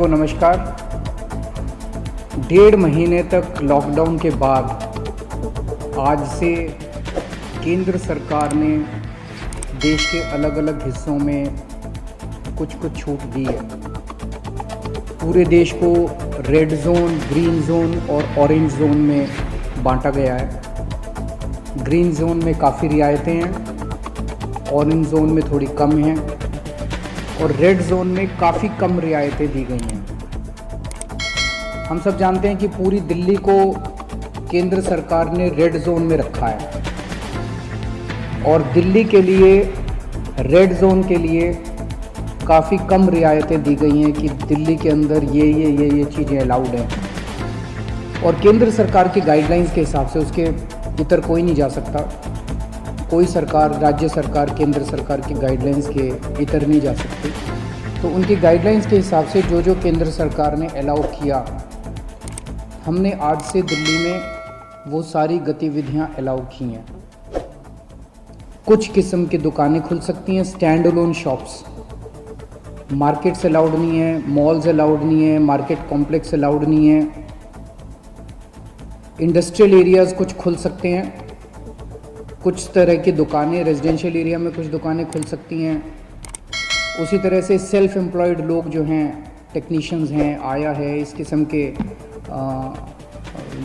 सबको नमस्कार। 1.5 महीने तक लॉकडाउन के बाद आज से केंद्र सरकार ने देश के अलग अलग हिस्सों में कुछ छूट दी है। पूरे देश को रेड जोन, ग्रीन जोन और ऑरेंज जोन में बांटा गया है। ग्रीन जोन में काफ़ी रियायतें हैं, ऑरेंज जोन में थोड़ी कम हैं और रेड जोन में काफ़ी कम रियायतें दी गई हैं। हम सब जानते हैं कि पूरी दिल्ली को केंद्र सरकार ने रेड जोन में रखा है और दिल्ली के लिए रेड जोन के लिए काफ़ी कम रियायतें दी गई हैं कि दिल्ली के अंदर ये चीज़ें अलाउड हैं और केंद्र सरकार की गाइडलाइंस के हिसाब से उसके इतर कोई नहीं जा सकता। कोई सरकार, राज्य सरकार, केंद्र सरकार की गाइडलाइंस के इतर नहीं जा सकती। तो उनकी गाइडलाइंस के हिसाब से जो केंद्र सरकार ने अलाउ किया, हमने आज से दिल्ली में वो सारी गतिविधियां अलाउ की हैं। कुछ किस्म की दुकानें खुल सकती हैं, stand alone shops. Markets allowed नहीं है, मॉल्स अलाउड नहीं है, मार्केट कॉम्प्लेक्स अलाउड नहीं है। इंडस्ट्रियल एरियाज़ कुछ खुल सकते हैं, कुछ तरह की दुकानें, रेजिडेंशियल एरिया में कुछ दुकानें खुल सकती हैं। उसी तरह से सेल्फ एम्प्लॉयड लोग जो हैं, टेक्नीशियंस हैं, आया है, इस किस्म के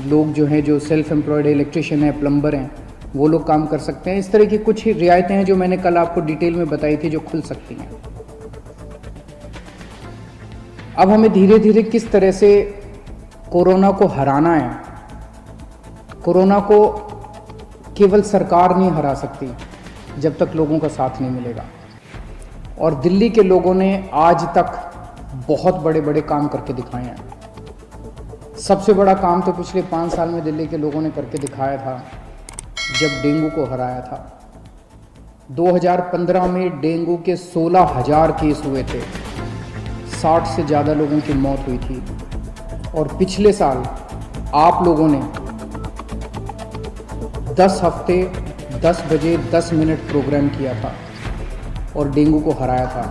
लोग जो हैं, जो सेल्फ एम्प्लॉयड इलेक्ट्रिशियन है, प्लम्बर हैं, वो लोग काम कर सकते हैं। इस तरह की कुछ रियायतें हैं जो मैंने कल आपको डिटेल में बताई थी, जो खुल सकती हैं। अब हमें धीरे धीरे किस तरह से कोरोना को हराना है। कोरोना को केवल सरकार नहीं हरा सकती जब तक लोगों का साथ नहीं मिलेगा। और दिल्ली के लोगों ने आज तक बहुत बड़े बड़े काम करके दिखाए हैं। सबसे बड़ा काम तो पिछले 5 साल में दिल्ली के लोगों ने करके दिखाया था जब डेंगू को हराया था। 2015 में डेंगू के 16,000 केस हुए थे, 60 से ज़्यादा लोगों की मौत हुई थी। और पिछले साल आप लोगों ने 10 हफ्ते 10 बजे 10 मिनट प्रोग्राम किया था और डेंगू को हराया था।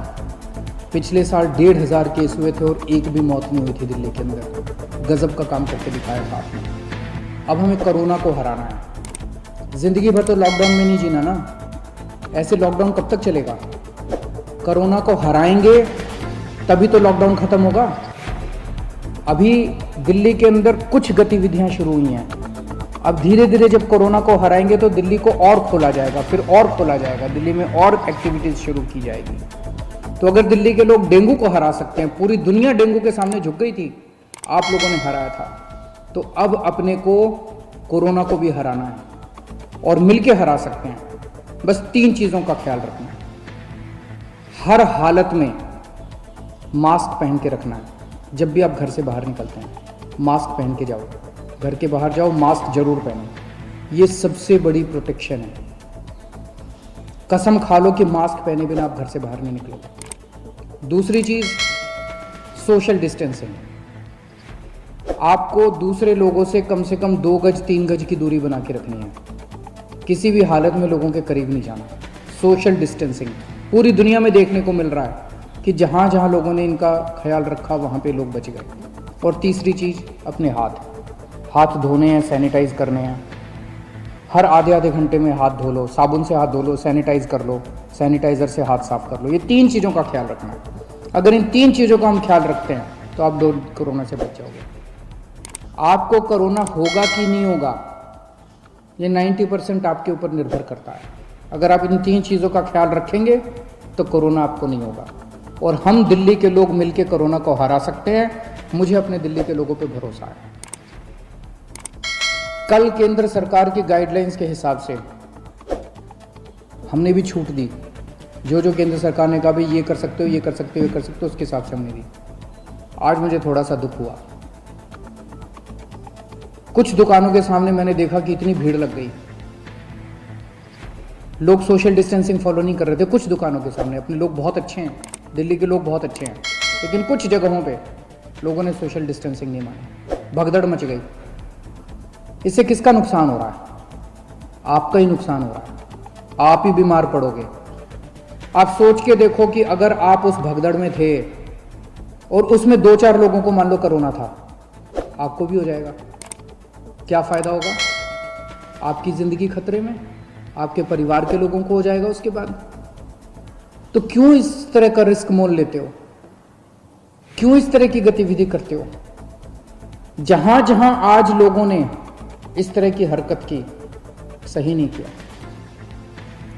पिछले साल 1,500 केस हुए थे और एक भी मौत नहीं हुई थी दिल्ली के अंदर। गजब का काम करके दिखाया था आपने। अब हमें कोरोना को हराना है। ज़िंदगी भर तो लॉकडाउन में नहीं जीना ना। ऐसे लॉकडाउन कब तक चलेगा? कोरोना को हराएंगे तभी तो लॉकडाउन ख़त्म होगा। अभी दिल्ली के अंदर कुछ गतिविधियां शुरू हुई हैं। अब धीरे धीरे जब कोरोना को हराएंगे तो दिल्ली को और खोला जाएगा, फिर और खोला जाएगा, दिल्ली में और एक्टिविटीज़ शुरू की जाएगी। तो अगर दिल्ली के लोग डेंगू को हरा सकते हैं, पूरी दुनिया डेंगू के सामने झुक गई थी, आप लोगों ने हराया था, तो अब अपने को कोरोना को भी हराना है और मिलके हरा सकते हैं। बस 3 चीज़ों का ख्याल रखना है। हर हालत में मास्क पहन के रखना है। जब भी आप घर से बाहर निकलते हैं, मास्क पहन के जाओ। घर के बाहर जाओ, मास्क जरूर पहनो। ये सबसे बड़ी प्रोटेक्शन है। कसम खा लो कि मास्क पहने बिना आप घर से बाहर नहीं निकलोगे। दूसरी चीज़, सोशल डिस्टेंसिंग। आपको दूसरे लोगों से कम 2 गज 3 गज की दूरी बना के रखनी है। किसी भी हालत में लोगों के करीब नहीं जाना। सोशल डिस्टेंसिंग पूरी दुनिया में देखने को मिल रहा है कि जहाँ जहाँ लोगों ने इनका ख्याल रखा वहाँ पे लोग बच गए। और तीसरी चीज़, अपने हाथ धोने हैं, सैनिटाइज करने हैं। हर आधे घंटे में हाथ धो लो, साबुन से हाथ धो लो, सैनिटाइज कर लो, सैनिटाइज़र से हाथ साफ कर लो। ये 3 चीज़ों का ख्याल रखना है। अगर इन 3 चीज़ों का हम ख्याल रखते हैं तो आप कोरोना से बच जाओगे। आपको कोरोना होगा कि नहीं होगा, ये 90% आपके ऊपर निर्भर करता है। अगर आप इन 3 चीज़ों का ख्याल रखेंगे तो कोरोना आपको नहीं होगा और हम दिल्ली के लोग मिलकर कोरोना को हरा सकते हैं। मुझे अपने दिल्ली के लोगों पे भरोसा है। कल केंद्र सरकार की गाइडलाइंस के हिसाब से हमने भी छूट दी। जो केंद्र सरकार ने कहा भाई ये कर सकते हो, ये कर सकते हो, ये कर सकते हो, उसके हिसाब से हमने दी। आज मुझे थोड़ा सा दुख हुआ। कुछ दुकानों के सामने मैंने देखा कि इतनी भीड़ लग गई, लोग सोशल डिस्टेंसिंग फॉलो नहीं कर रहे थे। कुछ दुकानों के सामने, अपने लोग बहुत अच्छे हैं, दिल्ली के लोग बहुत अच्छे हैं, लेकिन कुछ जगहों पे लोगों ने सोशल डिस्टेंसिंग नहीं मानी, भगदड़ मच गई। इससे किसका नुकसान हो रहा है? आपका ही नुकसान हो रहा है। आप ही बीमार पड़ोगे। आप सोच के देखो कि अगर आप उस भगदड़ में थे और उसमें 2-4 लोगों को मान लो कोरोना था, आपको भी हो जाएगा, क्या फ़ायदा होगा? आपकी ज़िंदगी खतरे में, आपके परिवार के लोगों को हो जाएगा उसके बाद। तो क्यों इस तरह का रिस्क मोल लेते हो? क्यों इस तरह की गतिविधि करते हो? जहां जहां आज लोगों ने इस तरह की हरकत की, सही नहीं किया।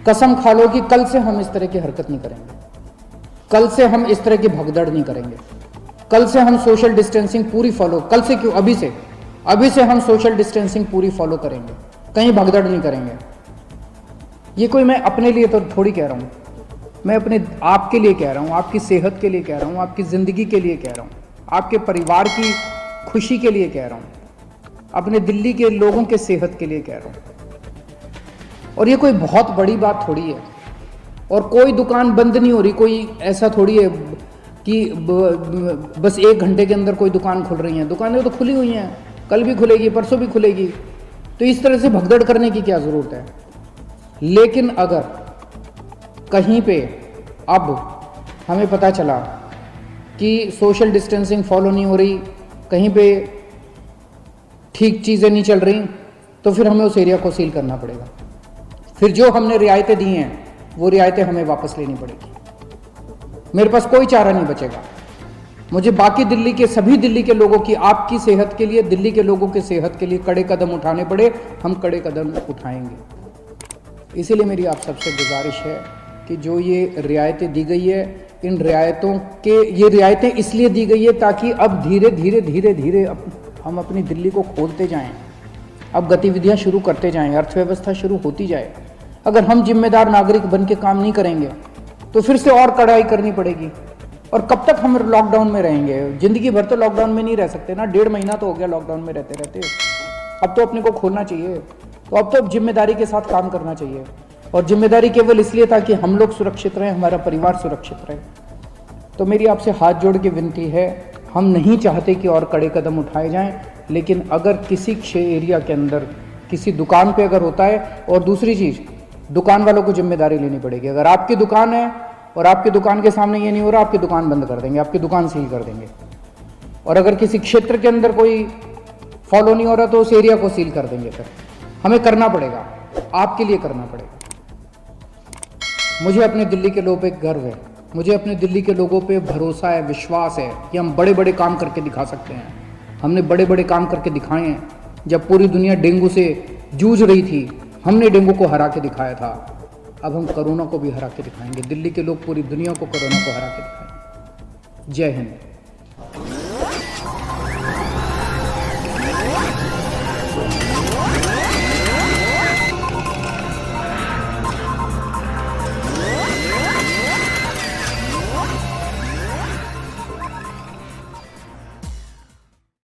कसम खा लो कि कल से हम इस तरह की हरकत नहीं करेंगे, कल से हम इस तरह की भगदड़ नहीं करेंगे, कल से हम सोशल डिस्टेंसिंग पूरी फॉलो, कल से क्यों, अभी से हम सोशल डिस्टेंसिंग पूरी फॉलो करेंगे, कहीं भगदड़ नहीं करेंगे। ये कोई मैं अपने लिए तो थोड़ी कह रहा हूं, मैं अपने आपके लिए कह रहा हूं, आपकी सेहत के लिए कह रहा हूं, आपकी जिंदगी के लिए कह रहा हूं, आपके परिवार की खुशी के लिए कह रहा हूं, अपने दिल्ली के लोगों के सेहत के लिए कह रहा हूं। और ये कोई बहुत बड़ी बात थोड़ी है, और कोई दुकान बंद नहीं हो रही, कोई ऐसा थोड़ी है कि बस 1 घंटे के अंदर कोई दुकान खुल रही है। दुकानें तो खुली हुई हैं, कल भी खुलेगी, परसों भी खुलेगी। तो इस तरह से भगदड़ करने की क्या ज़रूरत है? लेकिन अगर कहीं पे अब हमें पता चला कि सोशल डिस्टेंसिंग फॉलो नहीं हो रही, कहीं पे ठीक चीज़ें नहीं चल रही, तो फिर हमें उस एरिया को सील करना पड़ेगा। फिर जो हमने रियायतें दी हैं वो रियायतें हमें वापस लेनी पड़ेगी। मेरे पास कोई चारा नहीं बचेगा। मुझे बाकी दिल्ली के, सभी दिल्ली के लोगों की, आपकी सेहत के लिए, दिल्ली के लोगों के सेहत के लिए कड़े कदम उठाने पड़े, हम कड़े कदम उठाएंगे। इसीलिए मेरी आप सबसे गुजारिश है कि जो ये रियायतें दी गई है, इन रियायतों के, ये रियायतें इसलिए दी गई है ताकि अब धीरे धीरे हम अपनी दिल्ली को खोलते जाएं, अब गतिविधियां शुरू करते जाएं, अर्थव्यवस्था शुरू होती जाए। अगर हम जिम्मेदार नागरिक बन के काम नहीं करेंगे तो फिर से और कड़ाई करनी पड़ेगी। और कब तक हम लॉकडाउन में रहेंगे? जिंदगी भर तो लॉकडाउन में नहीं रह सकते ना। 1.5 महीना तो हो गया लॉकडाउन में रहते रहते। अब तो अपने को खोलना चाहिए, तो अब तो जिम्मेदारी के साथ काम करना चाहिए। और जिम्मेदारी केवल इसलिए ताकि हम लोग सुरक्षित रहें, हमारा परिवार सुरक्षित रहे। तो मेरी आपसे हाथ जोड़ के विनती है, हम नहीं चाहते कि और कड़े कदम उठाए जाएं, लेकिन अगर किसी एरिया के अंदर किसी दुकान पे अगर होता है, और दूसरी चीज़, दुकान वालों को जिम्मेदारी लेनी पड़ेगी। अगर आपकी दुकान है और आपकी दुकान के सामने ये नहीं हो रहा, आपकी दुकान बंद कर देंगे, आपकी दुकान सील कर देंगे। और अगर किसी क्षेत्र के अंदर कोई फॉलो नहीं हो रहा तो उस एरिया को सील कर देंगे। फिर हमें करना पड़ेगा, आपके लिए करना पड़ेगा। मुझे अपने दिल्ली के लोगों पे गर्व है, मुझे अपने दिल्ली के लोगों पे भरोसा है, विश्वास है कि हम बड़े बड़े काम करके दिखा सकते हैं। हमने बड़े बड़े काम करके दिखाए हैं। जब पूरी दुनिया डेंगू से जूझ रही थी, हमने डेंगू को हरा के दिखाया था। अब हम कोरोना को भी हरा के दिखाएंगे। दिल्ली के लोग पूरी दुनिया को कोरोना को हरा के दिखाएंगे। जय हिंद।